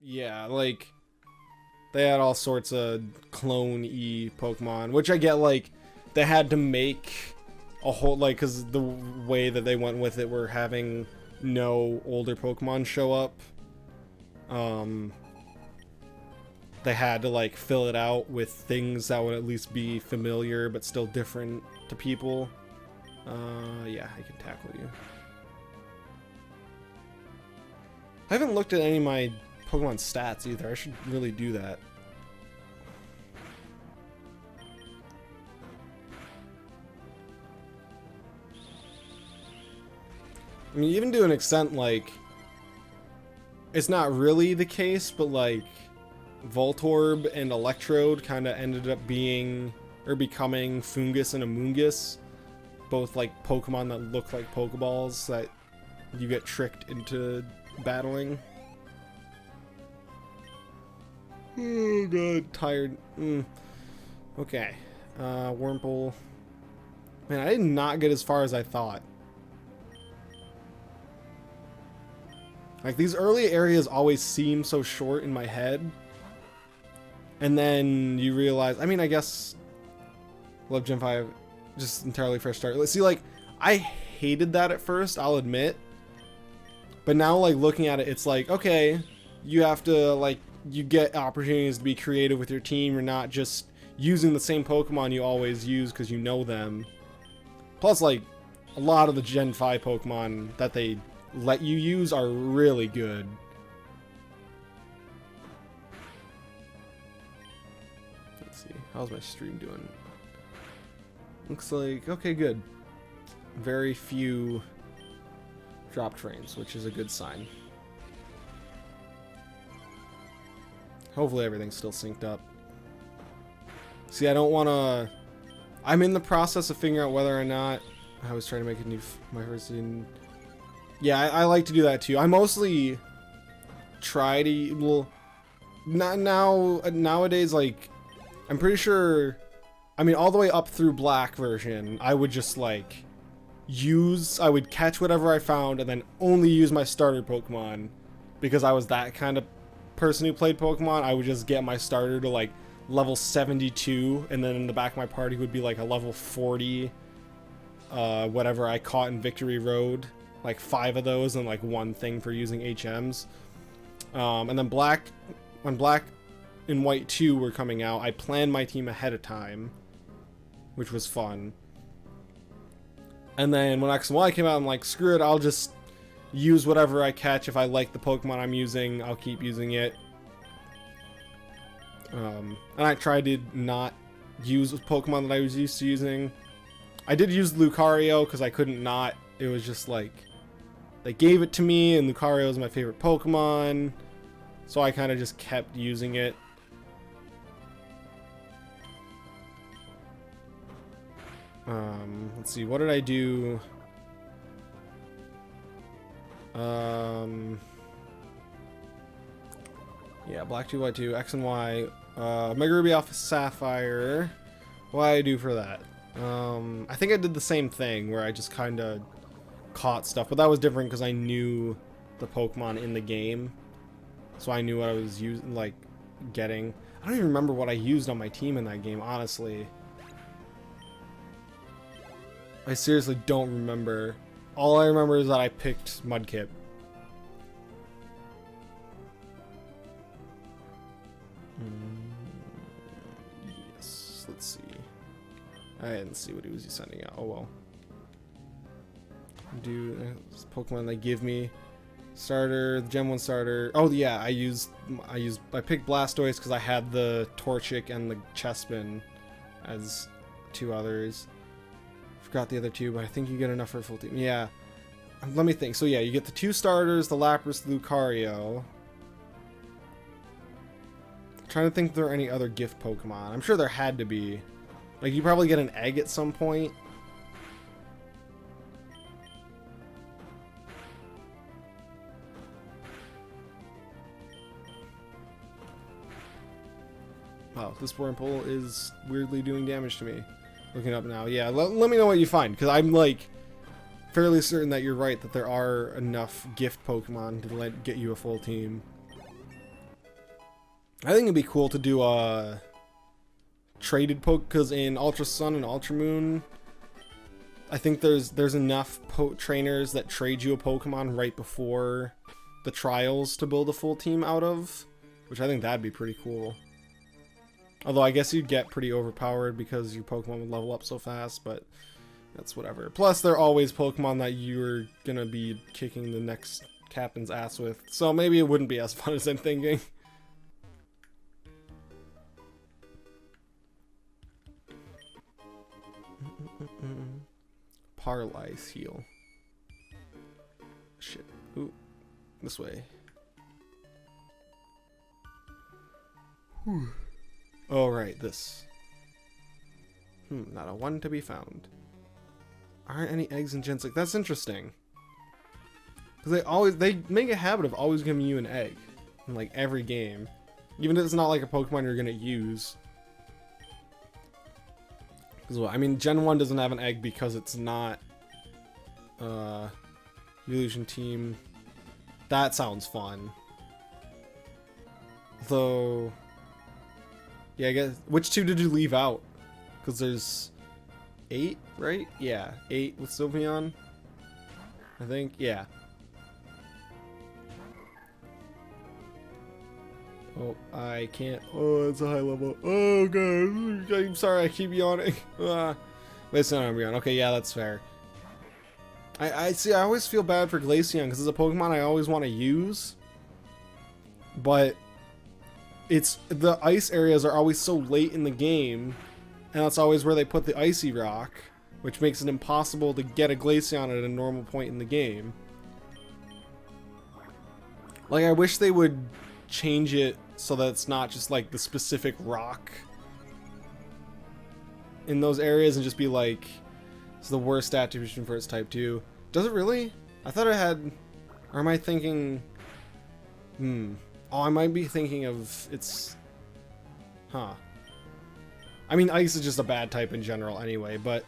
Yeah, like they had all sorts of clone-y Pokemon, which I get, like they had to make a whole, like, because the way that they went with it were having no older Pokemon show up. They had to like fill it out with things that would at least be familiar but still different to people. Yeah, I can tackle you. I haven't looked at any of my Pokemon stats either. I should really do that. I mean, even to an extent, like, it's not really the case, but like, Voltorb and Electrode kind of ended up being, or becoming, Fungus and Amoonguss. Both like Pokemon that look like Pokeballs that you get tricked into battling. Oh god, tired. Okay. Wurmple. Man, I did not get as far as I thought. Like, these early areas always seem so short in my head. And then you realize, I mean, I guess Love Gen 5 just entirely fresh start. Let's see, like, I hated that at first, I'll admit. But now, like, looking at it, it's like, okay, you have to, like, you get opportunities to be creative with your team. You're not just using the same Pokemon you always use because you know them. Plus, like, a lot of the Gen 5 Pokemon that they let you use are really good. Let's see, how's my stream doing? Looks like, okay, good. Very few drop trains, which is a good sign. Hopefully everything's still synced up. See, I don't want to... I'm in the process of figuring out whether or not... I was trying to make a new... my first scene... Yeah, I like to do that too. I mostly try to... Well, not now... Nowadays, like... I'm pretty sure... I mean, all the way up through Black version, I would just, like... I would catch whatever I found and then only use my starter Pokemon. Because I was that kind of person who played Pokemon. I would just get my starter to, like, level 72. And then in the back of my party would be, like, a level 40... whatever I caught in Victory Road. Like 5 of those and like 1 thing for using HMs. And then when Black and White 2 were coming out, I planned my team ahead of time, which was fun. And then when X and Y came out, I'm like, screw it, I'll just use whatever I catch. If I like the Pokemon I'm using, I'll keep using it. And I tried to not use Pokemon that I was used to using. I did use Lucario because I couldn't not. It was just like, they gave it to me, and Lucario is my favorite Pokemon, so I kind of just kept using it. Let's see, what did I do? Yeah, Black 2, White 2, X and Y, Mega Ruby Alpha Sapphire. What did I do for that? I think I did the same thing, where I just kind of caught stuff, but that was different because I knew the Pokemon in the game, so I knew what I was using, like, getting. I don't even remember what I used on my team in that game, honestly. I seriously don't remember. All I remember is that I picked Mudkip. Yes, let's see. I didn't see what he was sending out. Oh well. Do Pokemon they give me starter, the Gen 1 starter. Oh yeah, I picked Blastoise because I had the Torchic and the Chespin as 2 others. Forgot the other 2, but I think you get enough for a full team. Yeah. Let me think. So yeah, you get the 2 starters, the Lapras, the Lucario. I'm trying to think if there are any other gift Pokemon. I'm sure there had to be. Like, you probably get an egg at some point. Wow, this Wurmple is weirdly doing damage to me. Looking up now. Yeah, let me know what you find, because I'm, like, fairly certain that you're right, that there are enough gift Pokemon to get you a full team. I think it'd be cool to do a traded poke, because in Ultra Sun and Ultra Moon, I think there's enough trainers that trade you a Pokemon right before the trials to build a full team out of, which I think that'd be pretty cool. Although I guess you'd get pretty overpowered because your Pokemon would level up so fast, but that's whatever. Plus, they're always Pokemon that you're gonna be kicking the next captain's ass with, so maybe it wouldn't be as fun as I'm thinking. Paralyze heal. Shit. Ooh. This way. Whew. Oh, right. This. Not a one to be found. Aren't any eggs in Gensic? That's interesting. Because they make a habit of always giving you an egg in like every game. Even if it's not like a Pokemon you're gonna use. Because well, I mean, Gen 1 doesn't have an egg because it's not Evolution Team. That sounds fun. Though, yeah, I guess, which two did you leave out? Because there's 8, right? Yeah, 8 with Sylveon, I think, yeah. Oh, I can't. Oh, it's a high level. Oh, God. I'm sorry, I keep yawning. Listen, I'm yawning. Okay, yeah, that's fair. I see, I always feel bad for Glaceon because it's a Pokemon I always want to use. But it's the ice areas are always so late in the game, and that's always where they put the Icy Rock, which makes it impossible to get a Glaceon at a normal point in the game. Like, I wish they would change it so that it's not just like the specific rock in those areas and just be like, it's the worst attribution for its type 2. Does it really? I thought it had, or am I thinking, oh, I might be thinking of its, I mean, ice is just a bad type in general anyway, but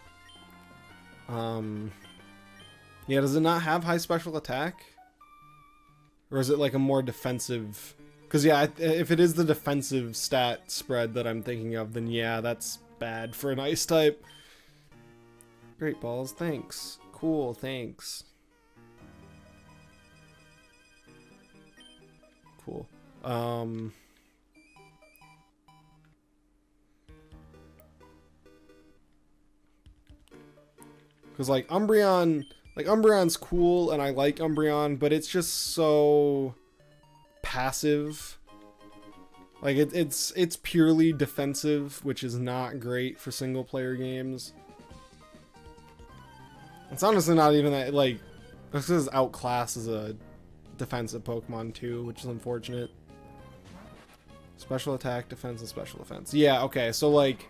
yeah, does it not have high special attack? Or is it like a more defensive? Because yeah, if it is the defensive stat spread that I'm thinking of, then yeah, that's bad for an ice type. Great balls, thanks. Cool, thanks. Cool. Because like Umbreon's cool, and I like Umbreon, but it's just so passive. Like it's purely defensive, which is not great for single player games. It's honestly not even that, like, this is outclassed as a defensive Pokemon too, which is unfortunate. Special attack, defense, and special defense. Yeah, okay, so like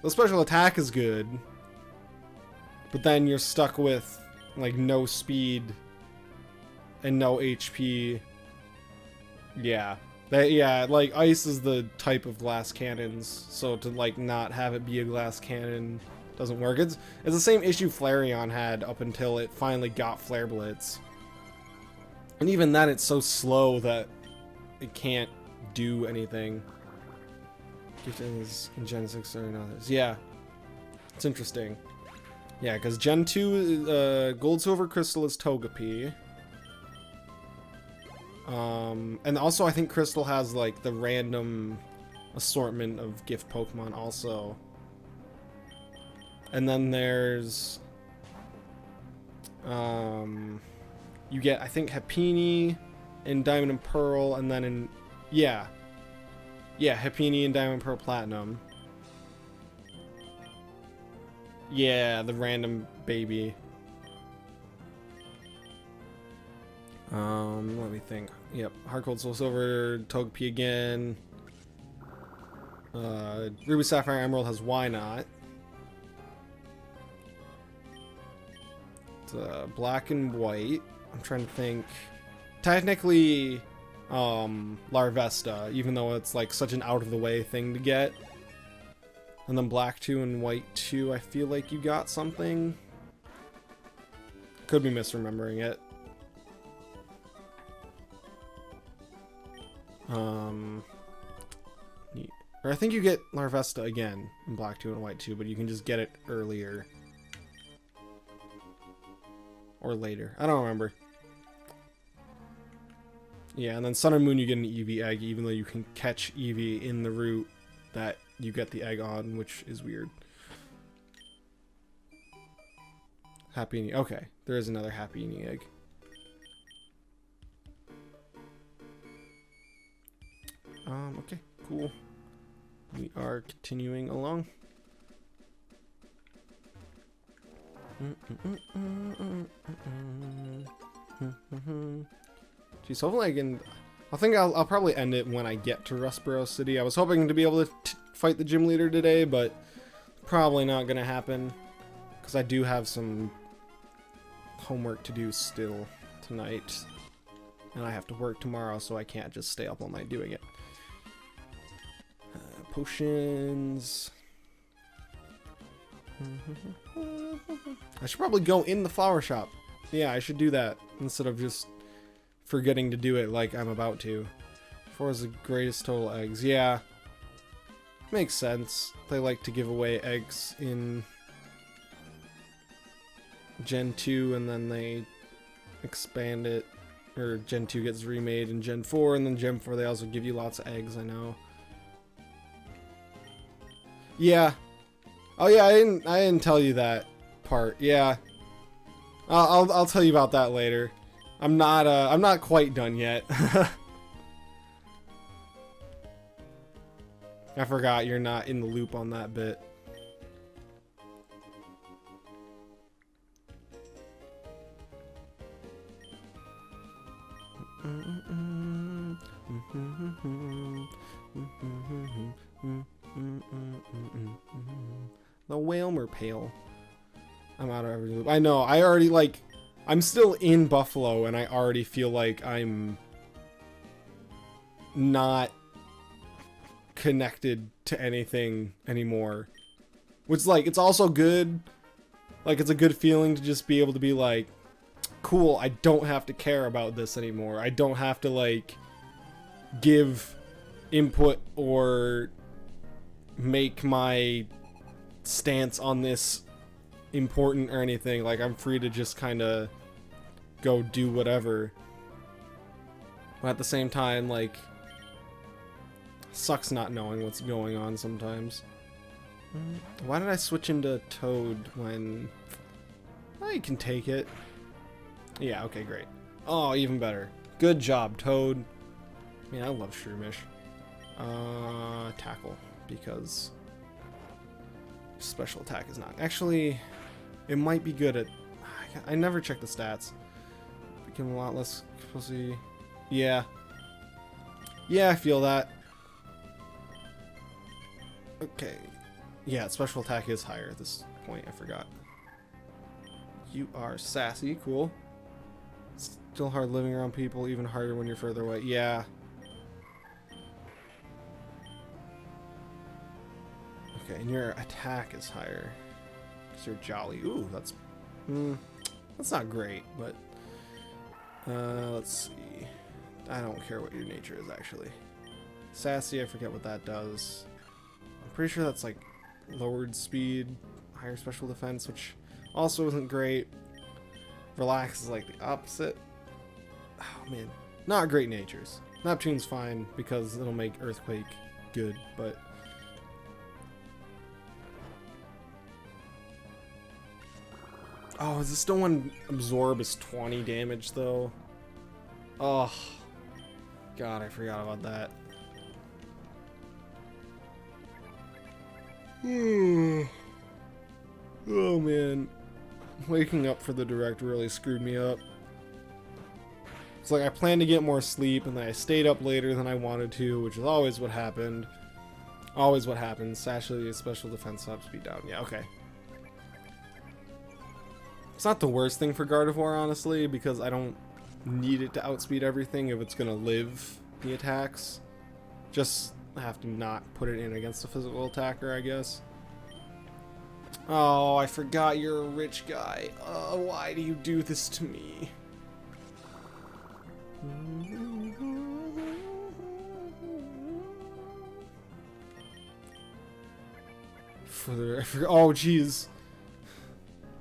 the special attack is good, but then you're stuck with like no speed and no HP. Yeah. Yeah, like ice is the type of glass cannons, so to like not have it be a glass cannon doesn't work. It's the same issue Flareon had up until it finally got Flare Blitz. And even then it's so slow that it can't do anything. Gifting is in Gen 6 or others. Yeah. It's interesting. Yeah, because Gen 2 Gold Silver Crystal is Togepi. And also I think Crystal has like the random assortment of gift Pokemon also. And then there's you get, I think, Happiny in Diamond and Pearl, and then in yeah, Happiny in Diamond and Pearl Platinum. Yeah, the random baby. Let me think. Yep, Heart Gold Soul Silver, Togepi again. Ruby Sapphire Emerald has Why-Not. Black and White. I'm trying to think. Technically, Larvesta, even though it's like such an out of the way thing to get. And then Black 2 and White 2, I feel like you got something. Could be misremembering it. Neat. Or I think you get Larvesta again in black 2 and white 2, but you can just get it earlier. Or later. I don't remember. Yeah, and then Sun and Moon you get an Eevee egg, even though you can catch Eevee in the route that you get the egg on, which is weird. Happy okay, there is another Happy egg. Okay, cool. We are continuing along. Geez, hopefully I can... I'll probably end it when I get to Rustboro City. I was hoping to be able to fight the gym leader today, but probably not gonna happen. Because I do have some homework to do still tonight. And I have to work tomorrow, so I can't just stay up all night doing it. Potions... I should probably go in the flower shop. Yeah, I should do that instead of just forgetting to do it like I'm about to. 4 is the greatest total eggs. Yeah. Makes sense. They like to give away eggs in Gen 2 and then they expand it. Or Gen 2 gets remade in Gen 4 and then Gen 4 they also give you lots of eggs, I know. Yeah. Oh yeah, I didn't tell you that part. Yeah, I'll tell you about that later. I'm not quite done yet. I forgot you're not in the loop on that bit. The Whalmer Pale. I'm out of every loop. I know, I already, like, I'm still in Buffalo, and I already feel like I'm not connected to anything anymore. Which, like, it's also good. Like, it's a good feeling to just be able to be like, cool, I don't have to care about this anymore. I don't have to, like, give input or make my stance on this important or anything. Like, I'm free to just kind of go do whatever. But at the same time, like, sucks not knowing what's going on sometimes. Why did I switch into Toad when I can take it? Yeah, okay, great. Oh, even better. Good job, Toad. Man, I love Shroomish. Tackle, because special attack is not. Actually, it might be good at... I never check the stats. Become a lot less pussy. Yeah. Yeah, I feel that. Okay. Yeah, special attack is higher at this point. I forgot. You are sassy. Cool. Still hard living around people. Even harder when you're further away. Yeah. Okay, and your attack is higher. Because you're jolly. Ooh, that's... that's not great, but... let's see. I don't care what your nature is, actually. Sassy, I forget what that does. I'm pretty sure that's, like, lowered speed, higher special defense, which also isn't great. Relax is, like, the opposite. Oh, man. Not great natures. Neptune's fine, because it'll make Earthquake good, but... Oh, is this still one absorb is 20 damage though? Oh, God, I forgot about that. Oh man, waking up for the direct really screwed me up. It's like I planned to get more sleep and then I stayed up later than I wanted to, which is always what happened. Always what happens. Actually, special defense up, speed down. Yeah, okay. It's not the worst thing for Gardevoir, honestly, because I don't need it to outspeed everything if it's going to live the attacks. Just have to not put it in against a physical attacker, I guess. Oh, I forgot you're a rich guy. Why do you do this to me? Oh, jeez.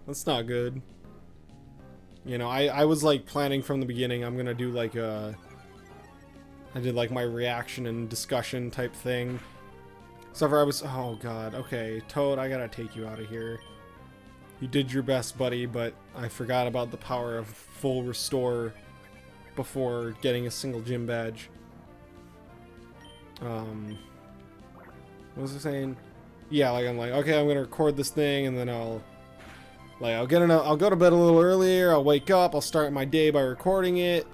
That's not good. You know, I was like planning from the beginning, I'm gonna do like I did like my reaction and discussion type thing. So far I was, oh god, okay, Toad, I gotta take you out of here. You did your best, buddy, but I forgot about the power of full restore before getting a single gym badge. What was I saying? Yeah, like I'm like, okay, I'm gonna record this thing, and then I'll go to bed a little earlier, I'll wake up, I'll start my day by recording it,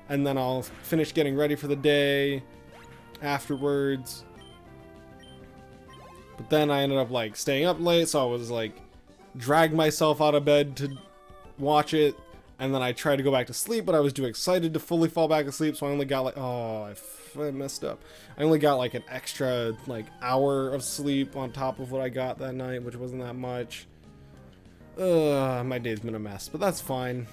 and then I'll finish getting ready for the day afterwards. But then I ended up like staying up late, so I was like dragged myself out of bed to watch it, and then I tried to go back to sleep, but I was too excited to fully fall back asleep, so I only got like, oh, I messed up. I only got like an extra like hour of sleep on top of what I got that night, which wasn't that much. My day's been a mess, but that's fine.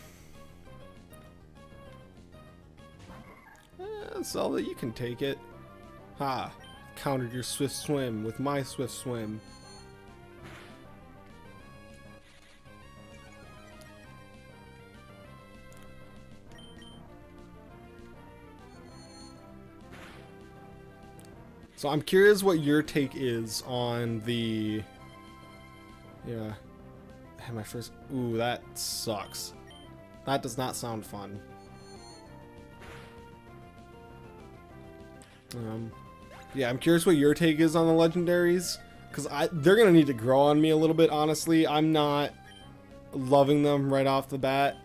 Zelda, you can take it. Ha! Countered your swift swim with my swift swim. So I'm curious what your take is on the... Yeah. My first... Ooh, that sucks. That does not sound fun. Yeah, I'm curious what your take is on the legendaries, because they're gonna need to grow on me a little bit, honestly. I'm not loving them right off the bat,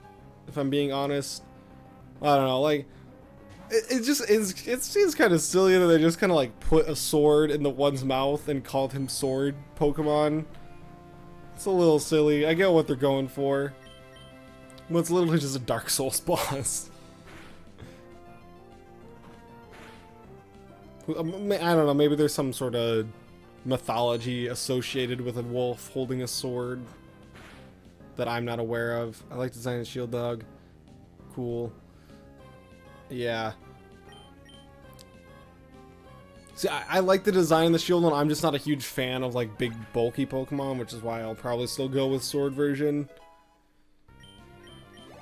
if I'm being honest. I don't know, like, it seems kind of silly that they just kind of like put a sword in the one's mouth and called him Sword Pokemon. It's a little silly. I get what they're going for. But it's literally just a Dark Souls boss. I don't know, maybe there's some sort of mythology associated with a wolf holding a sword that I'm not aware of. I like designing Shield Dog. Cool. Yeah. See, I like the design of the shield one. I'm just not a huge fan of like big bulky Pokemon, which is why I'll probably still go with sword version.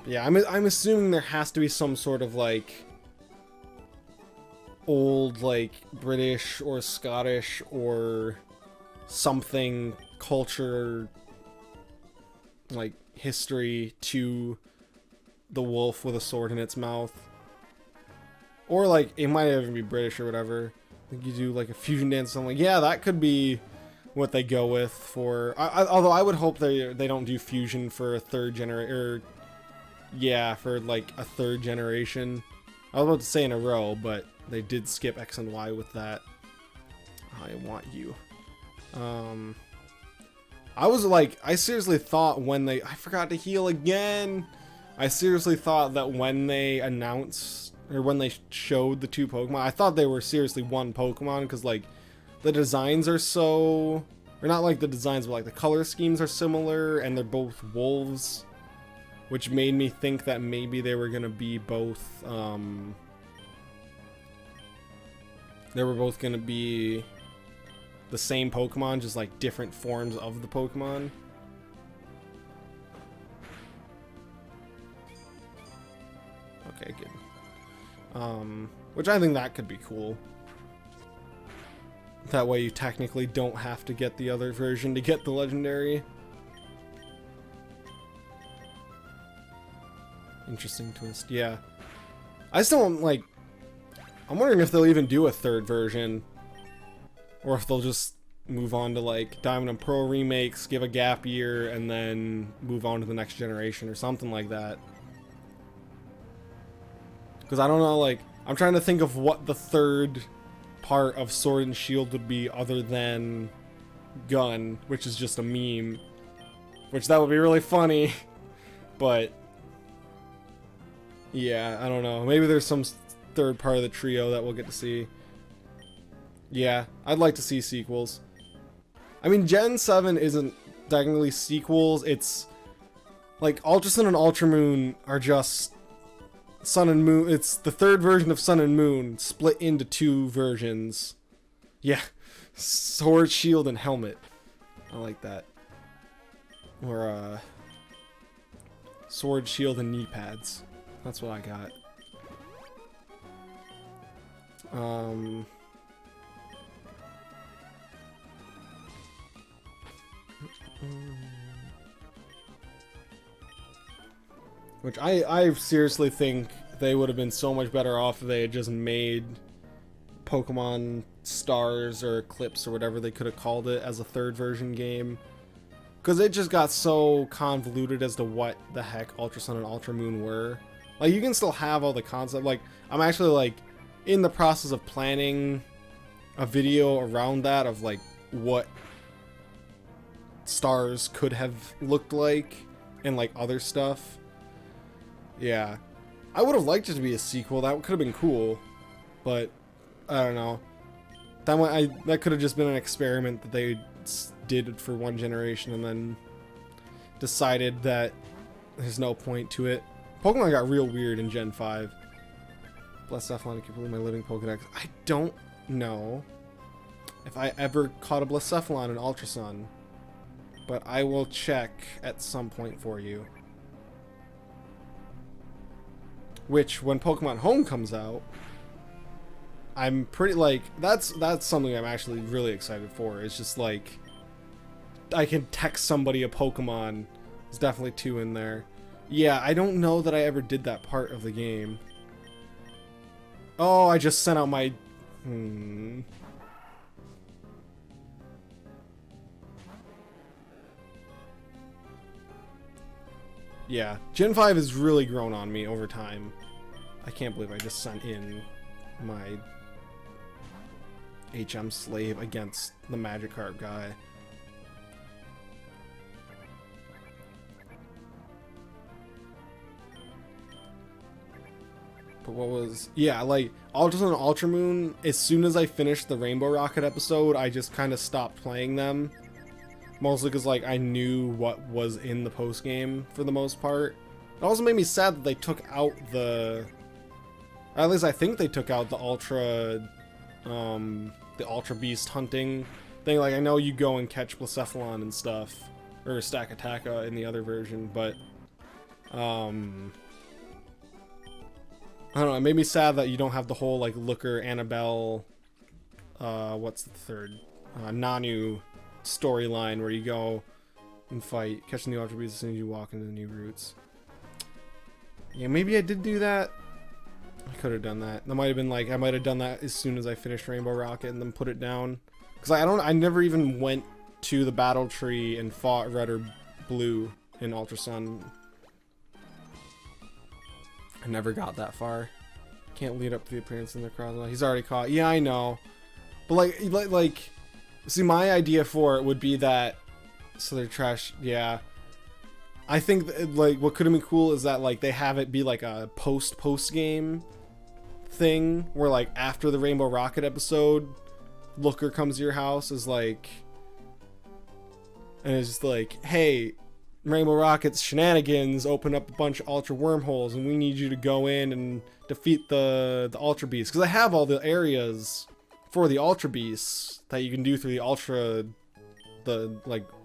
Yeah, I'm assuming there has to be some sort of like old like British or Scottish or something culture like history to the wolf with a sword in its mouth. Or like it might even be British or whatever. You do like a fusion dance or something. Yeah, that could be what they go with for. Although I would hope they don't do fusion for a third generation. Yeah, for like a third generation. I was about to say in a row, but they did skip X and Y with that. I want you. I was like, I seriously thought when I forgot to heal again. I seriously thought that when they announced. Or when they showed the two Pokemon, I thought they were seriously one Pokemon, because like the designs are so, or not like the designs, but like the color schemes are similar, and they're both wolves, which made me think that maybe they were gonna be both. They were both gonna be the same Pokemon, just like different forms of the Pokemon. Okay, good. Which I think that could be cool. That way you technically don't have to get the other version to get the legendary. Interesting twist, yeah. I still don't like... I'm wondering if they'll even do a third version. Or if they'll just move on to like Diamond and Pearl remakes, give a gap year, and then move on to the next generation or something like that. Because I don't know, like, I'm trying to think of what the third part of Sword and Shield would be other than Gun, which is just a meme. Which that would be really funny. But, yeah, I don't know. Maybe there's some third part of the trio that we'll get to see. Yeah, I'd like to see sequels. I mean, Gen 7 isn't technically sequels. It's, like, Ultra Sun and Ultra Moon are just... Sun and Moon, it's the third version of Sun and Moon split into two versions. Yeah, Sword, Shield, and Helmet. I like that. Or, sword, shield, and knee pads. That's what I got. Which I seriously think they would have been so much better off if they had just made Pokemon Stars or Eclipse or whatever they could have called it as a third version game. Because it just got so convoluted as to what the heck Ultra Sun and Ultra Moon were. Like, you can still have all the concept. Like, I'm actually, like, in the process of planning a video around that of, like, what Stars could have looked like and, like, other stuff. Yeah. I would have liked it to be a sequel. That could have been cool. But, I don't know. That could have just been an experiment that they did for one generation and then decided that there's no point to it. Pokemon got real weird in Gen 5. Blacephalon, I keep losing my living Pokedex. I don't know if I ever caught a Blacephalon in Ultra Sun, but I will check at some point for you. Which, when Pokemon Home comes out, I'm pretty, like, that's something I'm actually really excited for. It's just, like, I can text somebody a Pokemon. There's definitely 2 in there. Yeah, I don't know that I ever did that part of the game. Oh, I just sent out my... Yeah, Gen 5 has really grown on me over time. I can't believe I just sent in my HM slave against the Magikarp guy. But what was... Yeah, like, Ultra Sun and Ultra Moon, as soon as I finished the Rainbow Rocket episode, I just kind of stopped playing them. Mostly because, like, I knew what was in the post-game for the most part. It also made me sad that they took out the... Or at least I think they took out the Ultra Beast hunting thing. Like, I know you go and catch Blacephalon and stuff. Or Stakataka in the other version, but... I don't know, it made me sad that you don't have the whole, like, Looker, Annabelle... what's the third? Nanu storyline where you go and fight, catching the Ultra Beast as soon as you walk into the new routes. Yeah, maybe I did do that. I could have done that. That might have been like, I might have done that as soon as I finished Rainbow Rocket and then put it down. Because I never even went to the battle tree and fought Red or Blue in Ultra Sun. I never got that far. Can't lead up to the appearance in the crowd. He's already caught. Yeah, I know. But like, see, my idea for it would be that, so they're trash. Yeah, I think that, like, what could have been cool is that, like, they have it be like a post game thing where, like, after the Rainbow Rocket episode, Looker comes to your house is like, and it's just like, hey, Rainbow Rocket's shenanigans open up a bunch of Ultra wormholes, and we need you to go in and defeat the Ultra Beasts, because I have all the areas for the Ultra Beasts that you can do through the Ultra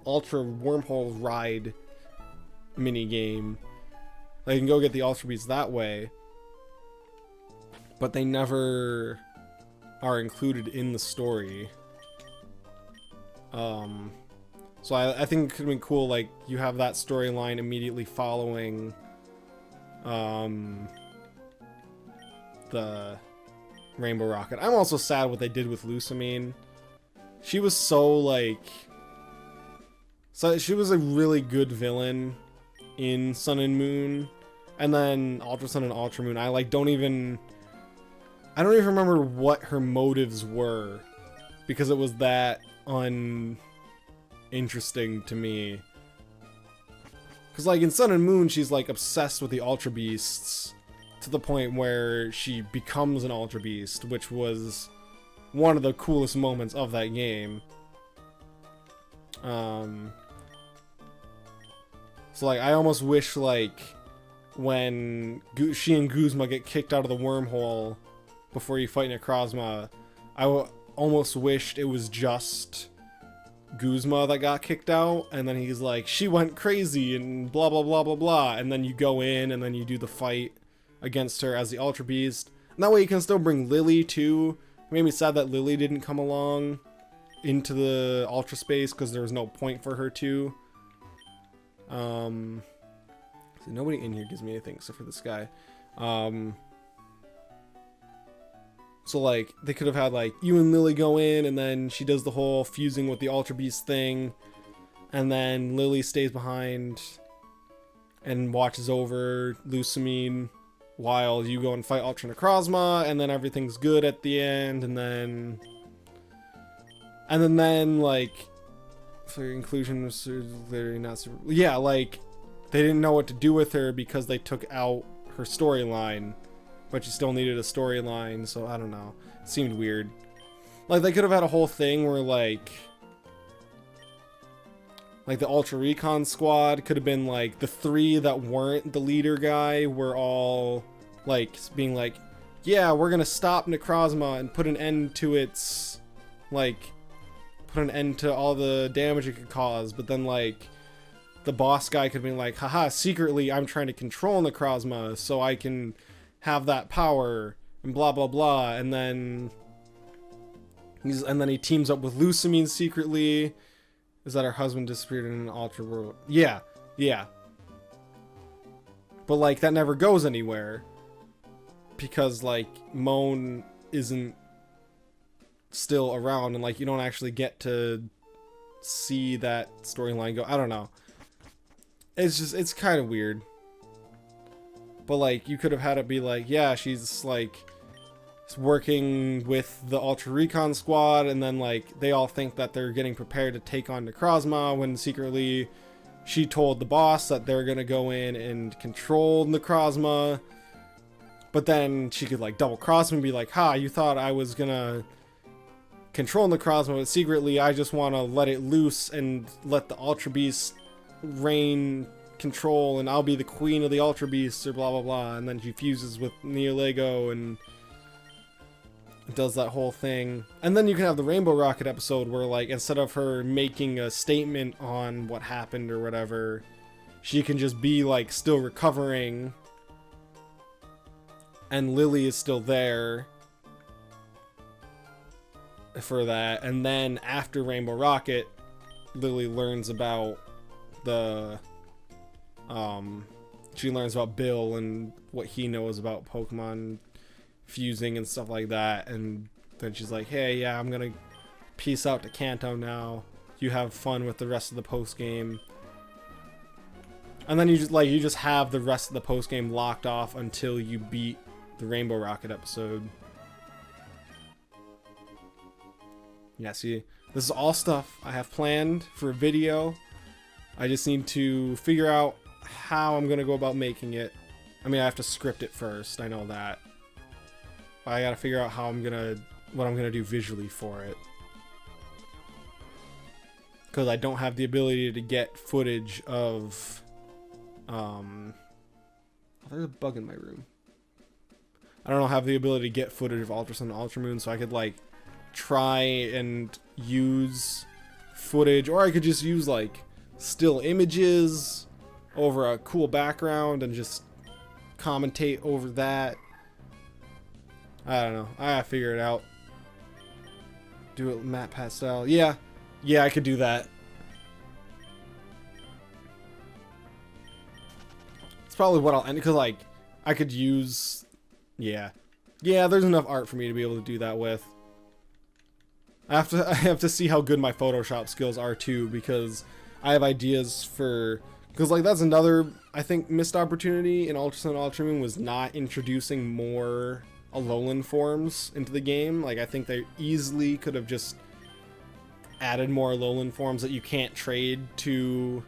wormhole ride mini game. Like, you can go get the Ultra Beasts that way, but they never are included in the story. So I think it could have been cool, like, you have that storyline immediately following the Rainbow Rocket. I'm also sad what they did with Lusamine. She was so, like... So she was a really good villain in Sun and Moon. And then Ultra Sun and Ultra Moon, I don't even remember what her motives were, because it was that uninteresting to me. Because, like, in Sun and Moon, she's, like, obsessed with the Ultra Beasts to the point where she becomes an Ultra Beast, which was one of the coolest moments of that game. So, like, I almost wish, like, when she and Guzma get kicked out of the wormhole before you fight Necrozma, I almost wished it was just Guzma that got kicked out, and then he's like, she went crazy and blah blah blah blah blah, and then you go in and then you do the fight against her as the Ultra Beast. And that way you can still bring Lily too. It made me sad that Lily didn't come along into the Ultra Space because there was no point for her to. So nobody in here gives me anything except for this guy. So like they could have had like you and Lily go in, and then she does the whole fusing with the Ultra Beast thing, and then Lily stays behind and watches over Lusamine while you go and fight Ultra Necrozma, and then everything's good at the end, and then like for inclusion was literally not super, yeah, like they didn't know what to do with her because they took out her storyline, but you still needed a storyline, so I don't know. It seemed weird. Like they could have had a whole thing where like the Ultra Recon Squad could have been like the 3 that weren't the leader guy were all like being like, yeah, we're gonna stop Necrozma and put an end to its put an end to all the damage it could cause. But then like the boss guy could be like, haha, secretly I'm trying to control Necrozma so I can have that power and blah blah blah, and then he teams up with Lusamine secretly. Is that her husband disappeared in an Ultra world? Yeah. But like that never goes anywhere because like Moan isn't still around, and like you don't actually get to see that storyline go. I don't know. It's kind of weird. But like you could have had it be like, yeah, she's like working with the Ultra Recon Squad, and then like they all think that they're getting prepared to take on Necrozma when secretly she told the boss that they're gonna go in and control Necrozma. But then she could like double cross him and be like, ha, you thought I was gonna control Necrozma, but secretly I just want to let it loose and let the Ultra Beast reign control, and I'll be the queen of the Ultra Beasts, or blah blah blah. And then she fuses with Neolego and does that whole thing. And then you can have the Rainbow Rocket episode where like instead of her making a statement on what happened or whatever, she can just be like still recovering, and Lily is still there for that. And then after Rainbow Rocket, Lily learns about the she learns about Bill and what he knows about Pokemon fusing and stuff like that, and then she's like, hey, yeah, I'm gonna peace out to Kanto now, you have fun with the rest of the post game. And then you just have the rest of the post game locked off until you beat the Rainbow Rocket episode. Yeah, see, this is all stuff I have planned for a video. I just need to figure out how I'm gonna go about making it. I mean, I have to script it first, I know that. But I gotta figure out what I'm gonna do visually for it. Because I don't have the ability to get footage of oh, there's a bug in my room. I don't have the ability to get footage of Ultra Sun and Ultra Moon, so I could like try and use footage, or I could just use like still images over a cool background and just commentate over that. I don't know. I gotta figure it out. Do it matte pastel. Yeah, I could do that. It's probably what I'll end, because like I could use, yeah, there's enough art for me to be able to do that with. I have to see how good my Photoshop skills are too, because I have ideas for, because like that's another, I think, missed opportunity in Ultra Sun and Ultra Moon, was not introducing more Alolan forms into the game. Like I think they easily could have just added more Alolan forms that you can't trade to